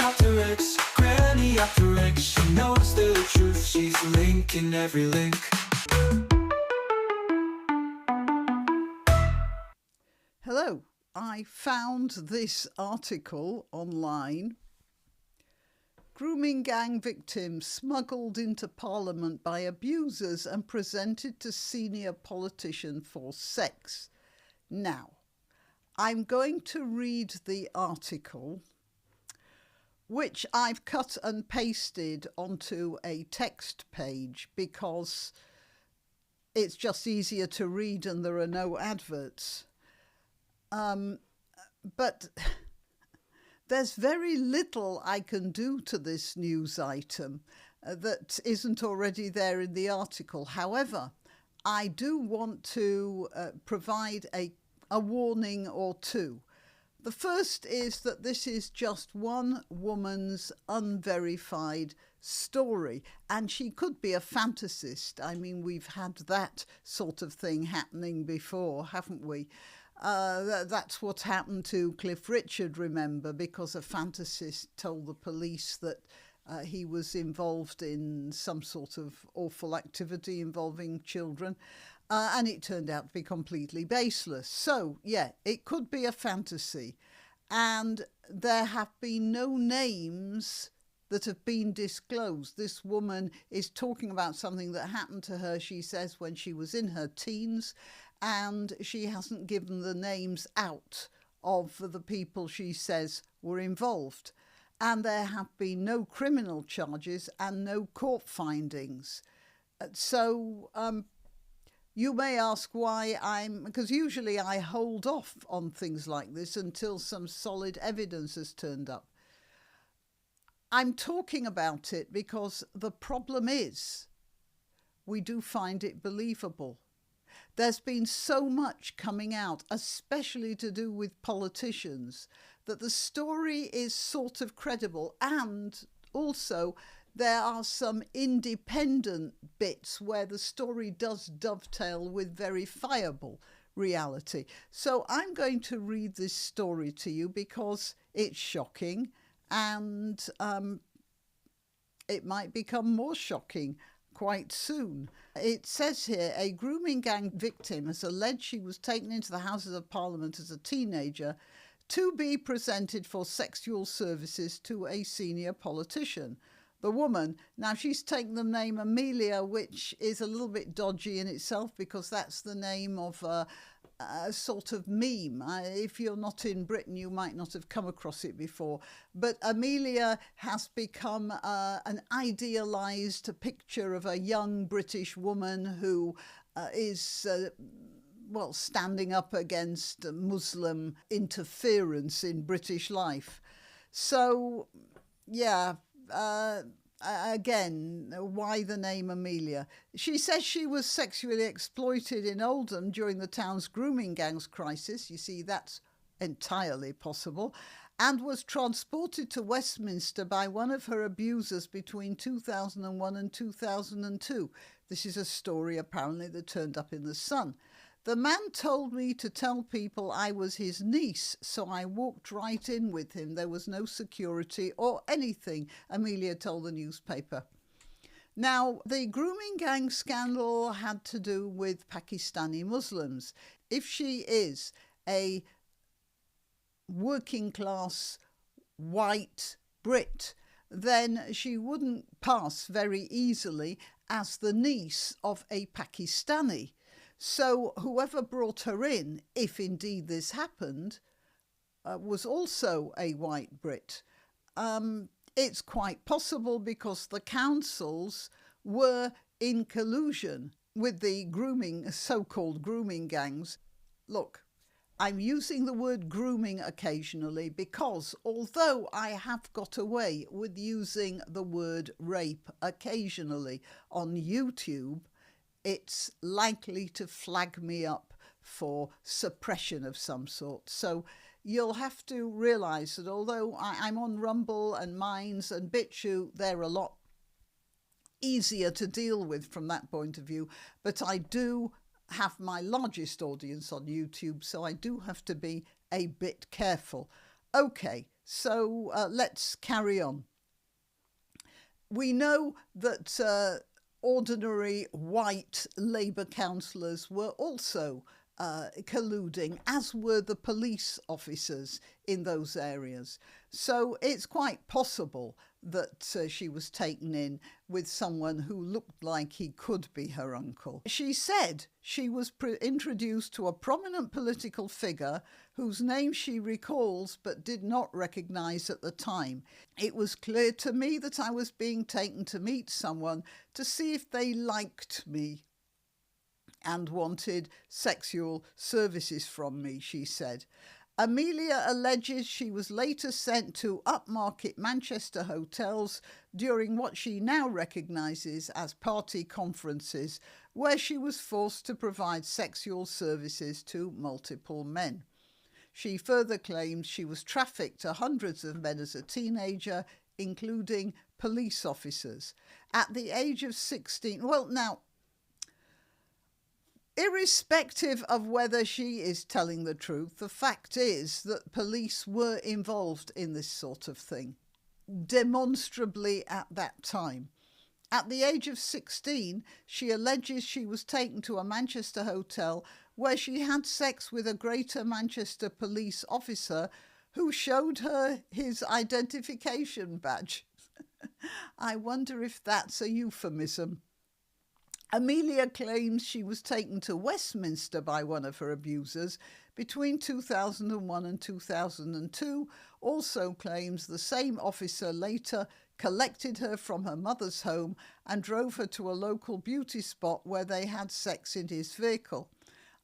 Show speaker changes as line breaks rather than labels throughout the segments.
granniopteryx, granniopteryx. She knows the truth, she's linking every link.
Hello, I found this article online. Grooming gang victims smuggled into Parliament by abusers and presented to senior politician for sex. Now, I'm going to read the article, which I've cut and pasted onto a text page because it's just easier to read and there are no adverts. But there's very little I can do to this news item that isn't already there in the article. However, I do want to provide a warning or two. The first is that this is just one woman's unverified story, and she could be a fantasist. I mean, we've had that sort of thing happening before, haven't we? That's what happened to Cliff Richard, remember, because a fantasist told the police that he was involved in some sort of awful activity involving children, and it turned out to be completely baseless. So, yeah, it could be a fantasy, and there have been no names that have been disclosed. This woman is talking about something that happened to her, she says, when she was in her teens, and she hasn't given the names out of the people she says were involved. And there have been no criminal charges and no court findings. So you may ask why because usually I hold off on things like this until some solid evidence has turned up. I'm talking about it because the problem is we do find it believable. There's been so much coming out, especially to do with politicians, that the story is sort of credible, and also there are some independent bits where the story does dovetail with verifiable reality. So I'm going to read this story to you because it's shocking, and it might become more shocking quite soon. It says here, a grooming gang victim has alleged she was taken into the Houses of Parliament as a teenager to be presented for sexual services to a senior politician. The woman, now she's taken the name Amelia, which is a little bit dodgy in itself because that's the name of a sort of meme. If you're not in Britain, you might not have come across it before. But Amelia has become an idealised picture of a young British woman who is standing up against Muslim interference in British life. So, yeah, again, why the name Amelia? She says she was sexually exploited in Oldham during the town's grooming gangs crisis. You see, that's entirely possible. And was transported to Westminster by one of her abusers between 2001 and 2002. This is a story apparently that turned up in the Sun. The man told me to tell people I was his niece, so I walked right in with him. There was no security or anything, Amelia told the newspaper. Now, the grooming gang scandal had to do with Pakistani Muslims. If she is a working class white Brit, then she wouldn't pass very easily as the niece of a Pakistani. So whoever brought her in, if indeed this happened, was also a white Brit. It's quite possible because the councils were in collusion with the so-called grooming gangs. Look, I'm using the word grooming occasionally because although I have got away with using the word rape occasionally on YouTube, it's likely to flag me up for suppression of some sort. So you'll have to realise that although I'm on Rumble and Minds and BitChute, they're a lot easier to deal with from that point of view. But I do have my largest audience on YouTube, so I do have to be a bit careful. Okay, So let's carry on. We know that ordinary white Labour councillors were also colluding, as were the police officers in those areas. So it's quite possible that she was taken in with someone who looked like he could be her uncle. She said she was introduced to a prominent political figure whose name she recalls but did not recognise at the time. It was clear to me that I was being taken to meet someone to see if they liked me and wanted sexual services from me, she said. Amelia alleges she was later sent to upmarket Manchester hotels during what she now recognises as party conferences, where she was forced to provide sexual services to multiple men. She further claims she was trafficked to hundreds of men as a teenager, including police officers. At the age of 16, irrespective of whether she is telling the truth, the fact is that police were involved in this sort of thing, demonstrably at that time. At the age of 16, she alleges she was taken to a Manchester hotel where she had sex with a Greater Manchester police officer who showed her his identification badge. I wonder if that's a euphemism. Amelia claims she was taken to Westminster by one of her abusers between 2001 and 2002, also claims the same officer later collected her from her mother's home and drove her to a local beauty spot where they had sex in his vehicle.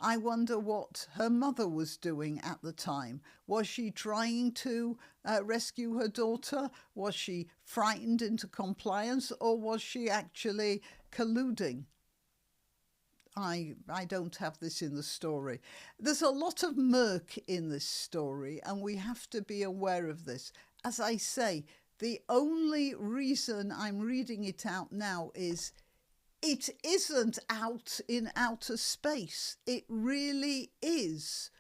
I wonder what her mother was doing at the time. Was she trying to rescue her daughter? Was she frightened into compliance, or was she actually colluding? I don't have this in the story. There's a lot of murk in this story, and we have to be aware of this. As I say, the only reason I'm reading it out now is it isn't out in outer space. It really is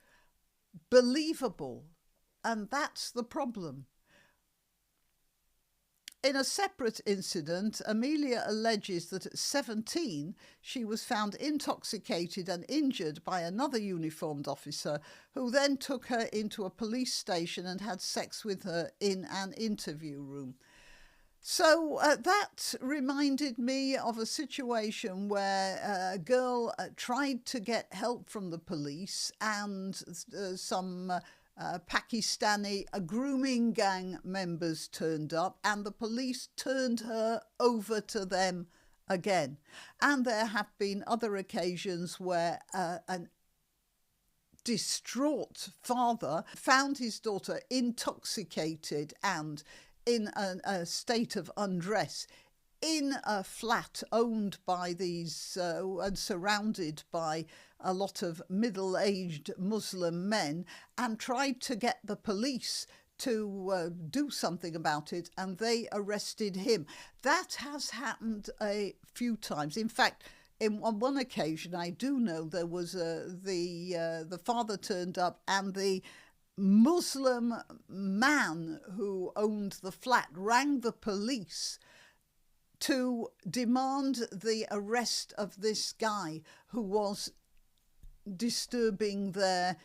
believable, and that's the problem. In a separate incident, Amelia alleges that at 17 she was found intoxicated and injured by another uniformed officer who then took her into a police station and had sex with her in an interview room. So that reminded me of a situation where a girl tried to get help from the police, and some Pakistani grooming gang members turned up, and the police turned her over to them again. And there have been other occasions where an distraught father found his daughter intoxicated and in a state of undress in a flat owned by these and surrounded by a lot of middle-aged Muslim men, and tried to get the police to do something about it, and they arrested him. That has happened a few times. In fact, on one occasion, I do know there was the father turned up, and the Muslim man who owned the flat rang the police to demand the arrest of this guy who was disturbing their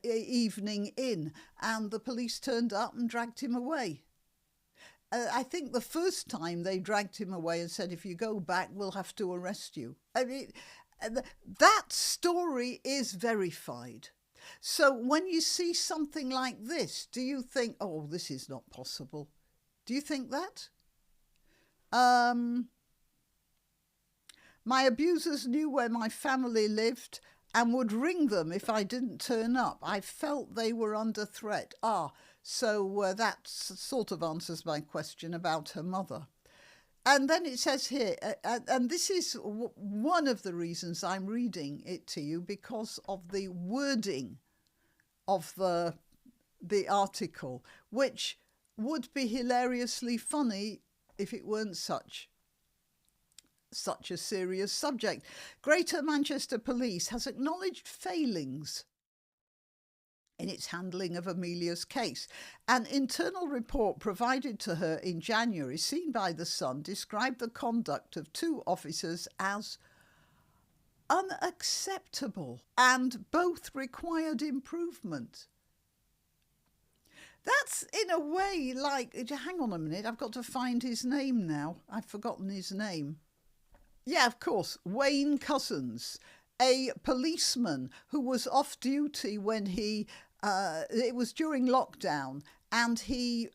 evening in, and the police turned up and dragged him away. I think the first time they dragged him away and said, if you go back, we'll have to arrest you. I mean, that story is verified. So when you see something like this, do you think, oh, this is not possible? Do you think that? My abusers knew where my family lived and would ring them if I didn't turn up. I felt they were under threat. So that sort of answers my question about her mother. And then it says here, and this is one of the reasons I'm reading it to you, because of the wording of the article, which would be hilariously funny if it weren't such a serious subject. Greater Manchester Police has acknowledged failings in its handling of Amelia's case. An internal report provided to her in January, seen by The Sun, described the conduct of 2 officers as unacceptable, and both required improvement. That's in a way like, hang on a minute, I've got to find his name now. I've forgotten his name. Yeah, of course, Wayne Couzens, a policeman who was off duty when it was during lockdown, and he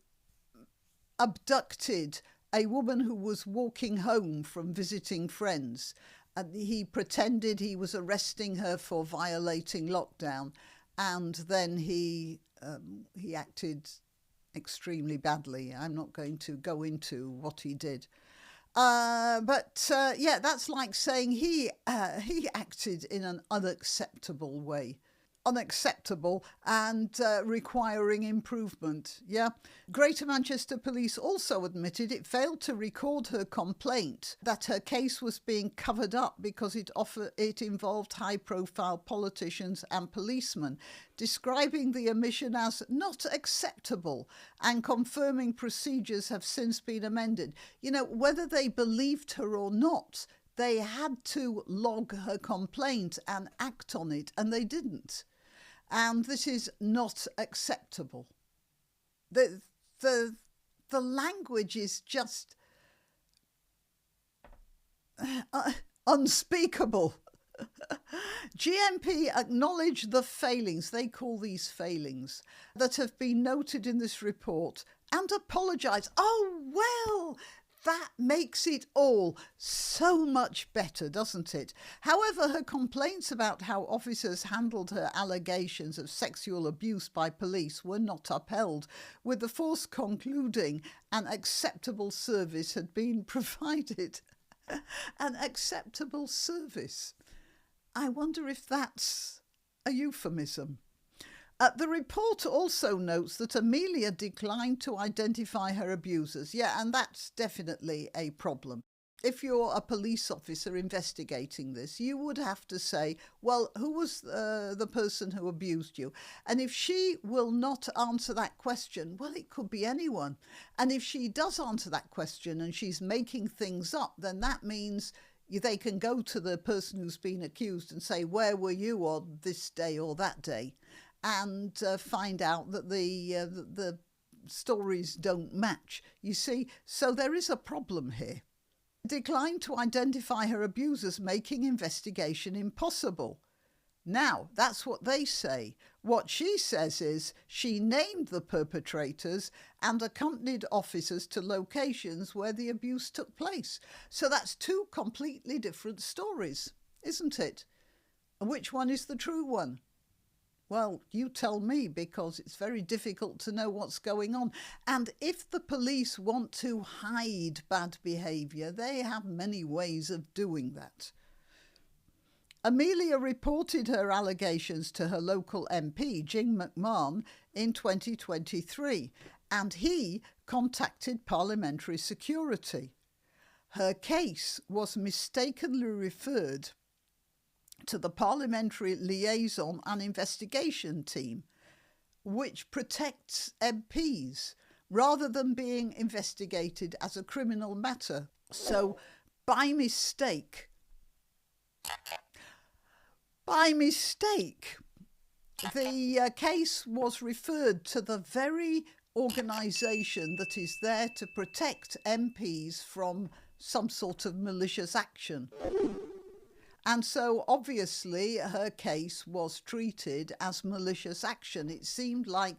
abducted a woman who was walking home from visiting friends. And he pretended he was arresting her for violating lockdown, and then he acted extremely badly. I'm not going to go into what he did. But that's like saying he acted in an unacceptable way. Unacceptable and requiring improvement. Yeah. Greater Manchester Police also admitted it failed to record her complaint that her case was being covered up because it involved high-profile politicians and policemen, describing the omission as not acceptable and confirming procedures have since been amended. You know, whether they believed her or not, they had to log her complaint and act on it, and they didn't. And this is not acceptable. The language is just unspeakable. GMP acknowledge the failings, they call these failings, that have been noted in this report and apologise. Oh, well, that makes it all so much better, doesn't it? However, her complaints about how officers handled her allegations of sexual abuse by police were not upheld, with the force concluding an acceptable service had been provided. An acceptable service. I wonder if that's a euphemism. The report also notes that Amelia declined to identify her abusers. Yeah, and that's definitely a problem. If you're a police officer investigating this, you would have to say, well, who was the person who abused you? And if she will not answer that question, well, it could be anyone. And if she does answer that question and she's making things up, then that means they can go to the person who's been accused and say, where were you on this day or that day? And find out that the stories don't match. You see, so there is a problem here. Declined to identify her abusers, making investigation impossible. Now, that's what they say. What she says is she named the perpetrators and accompanied officers to locations where the abuse took place. So that's 2 completely different stories, isn't it? And which one is the true one? Well, you tell me, because it's very difficult to know what's going on. And if the police want to hide bad behaviour, they have many ways of doing that. Amelia reported her allegations to her local MP, Jim McMahon, in 2023, and he contacted Parliamentary Security. Her case was mistakenly referred to the Parliamentary Liaison and Investigation Team, which protects MPs, rather than being investigated as a criminal matter. So, by mistake, the case was referred to the very organisation that is there to protect MPs from some sort of malicious action. And so, obviously, her case was treated as malicious action. It seemed like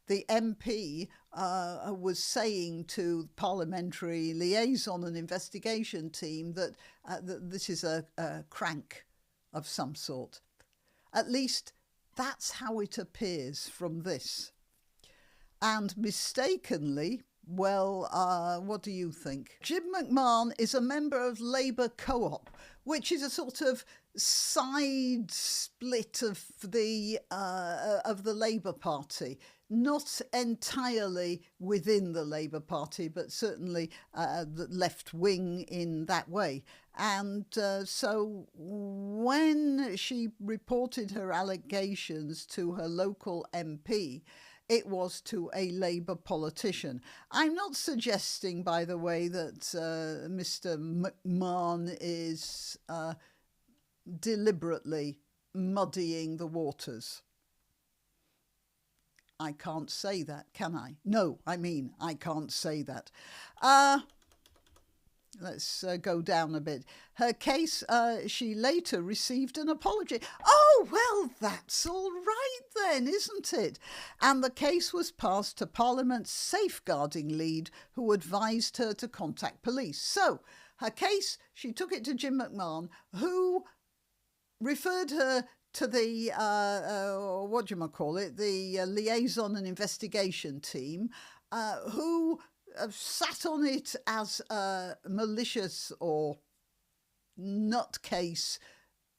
the MP was saying to the Parliamentary Liaison and Investigation Team that this is a crank of some sort. At least that's how it appears from this. And mistakenly, well, what do you think? Jim McMahon is a member of Labour Co-op, which is a sort of side split of the Labour Party. not entirely within the Labour Party, but certainly the left wing in that way. And so when she reported her allegations to her local MP, it was to a Labour politician. I'm not suggesting, by the way, that Mr. McMahon is deliberately muddying the waters. I can't say that, can I? No, I can't say that. Let's go down a bit. Her case, she later received an apology. Oh, well, that's all right then, isn't it? And the case was passed to Parliament's safeguarding lead, who advised her to contact police. So, her case, she took it to Jim McMahon, who referred her to the, the liaison and investigation team, who sat on it as a malicious or nutcase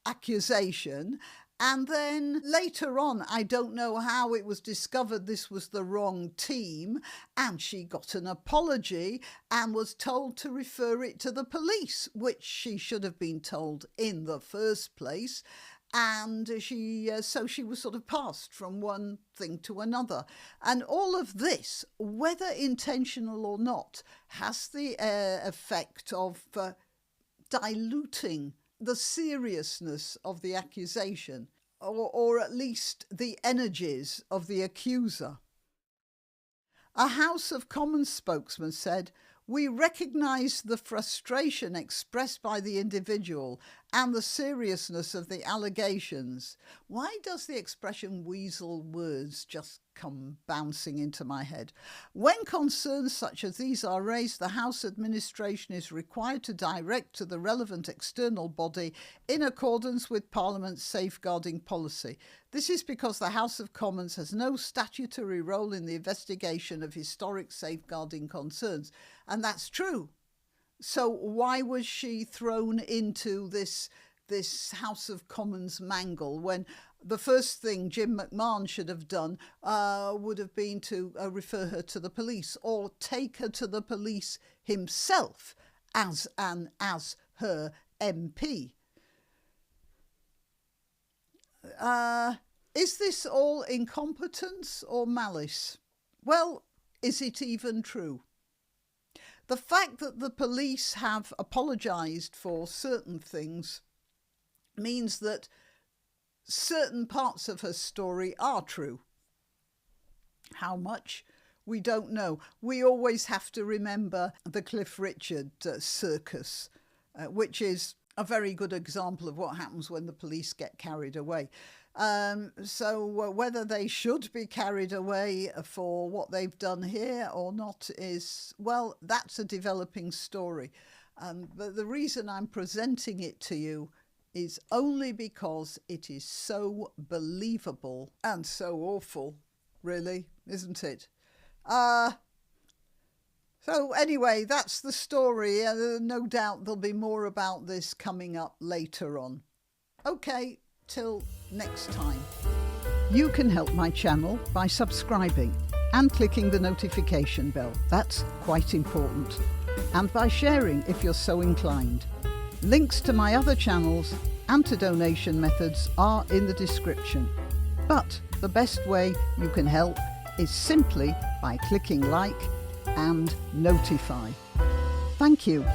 accusation. And then later on, I don't know how it was discovered this was the wrong team, and she got an apology and was told to refer it to the police, which she should have been told in the first place. And she was sort of passed from one thing to another. And all of this, whether intentional or not, has the effect of diluting the seriousness of the accusation, or at least the energies of the accuser. A House of Commons spokesman said, "We recognise the frustration expressed by the individual and the seriousness of the allegations." Why does the expression weasel words just come bouncing into my head? "When concerns such as these are raised, the House administration is required to direct to the relevant external body in accordance with Parliament's safeguarding policy. This is because the House of Commons has no statutory role in the investigation of historic safeguarding concerns." And that's true. So why was she thrown into this House of Commons mangle when the first thing Jim McMahon should have done would have been to refer her to the police, or take her to the police himself as her MP? Is this all incompetence or malice? Well, is it even true? The fact that the police have apologised for certain things means that certain parts of her story are true. How much? We don't know. We always have to remember the Cliff Richard circus, which is a very good example of what happens when the police get carried away. So whether they should be carried away for what they've done here or not is, well, that's a developing story. But the reason I'm presenting it to you is only because it is so believable and so awful, really, isn't it? So anyway, that's the story. No doubt there'll be more about this coming up later on. Okay, till next time. You can help my channel by subscribing and clicking the notification bell. That's quite important. And by sharing if you're so inclined. Links to my other channels and to donation methods are in the description. But the best way you can help is simply by clicking like and notify. Thank you.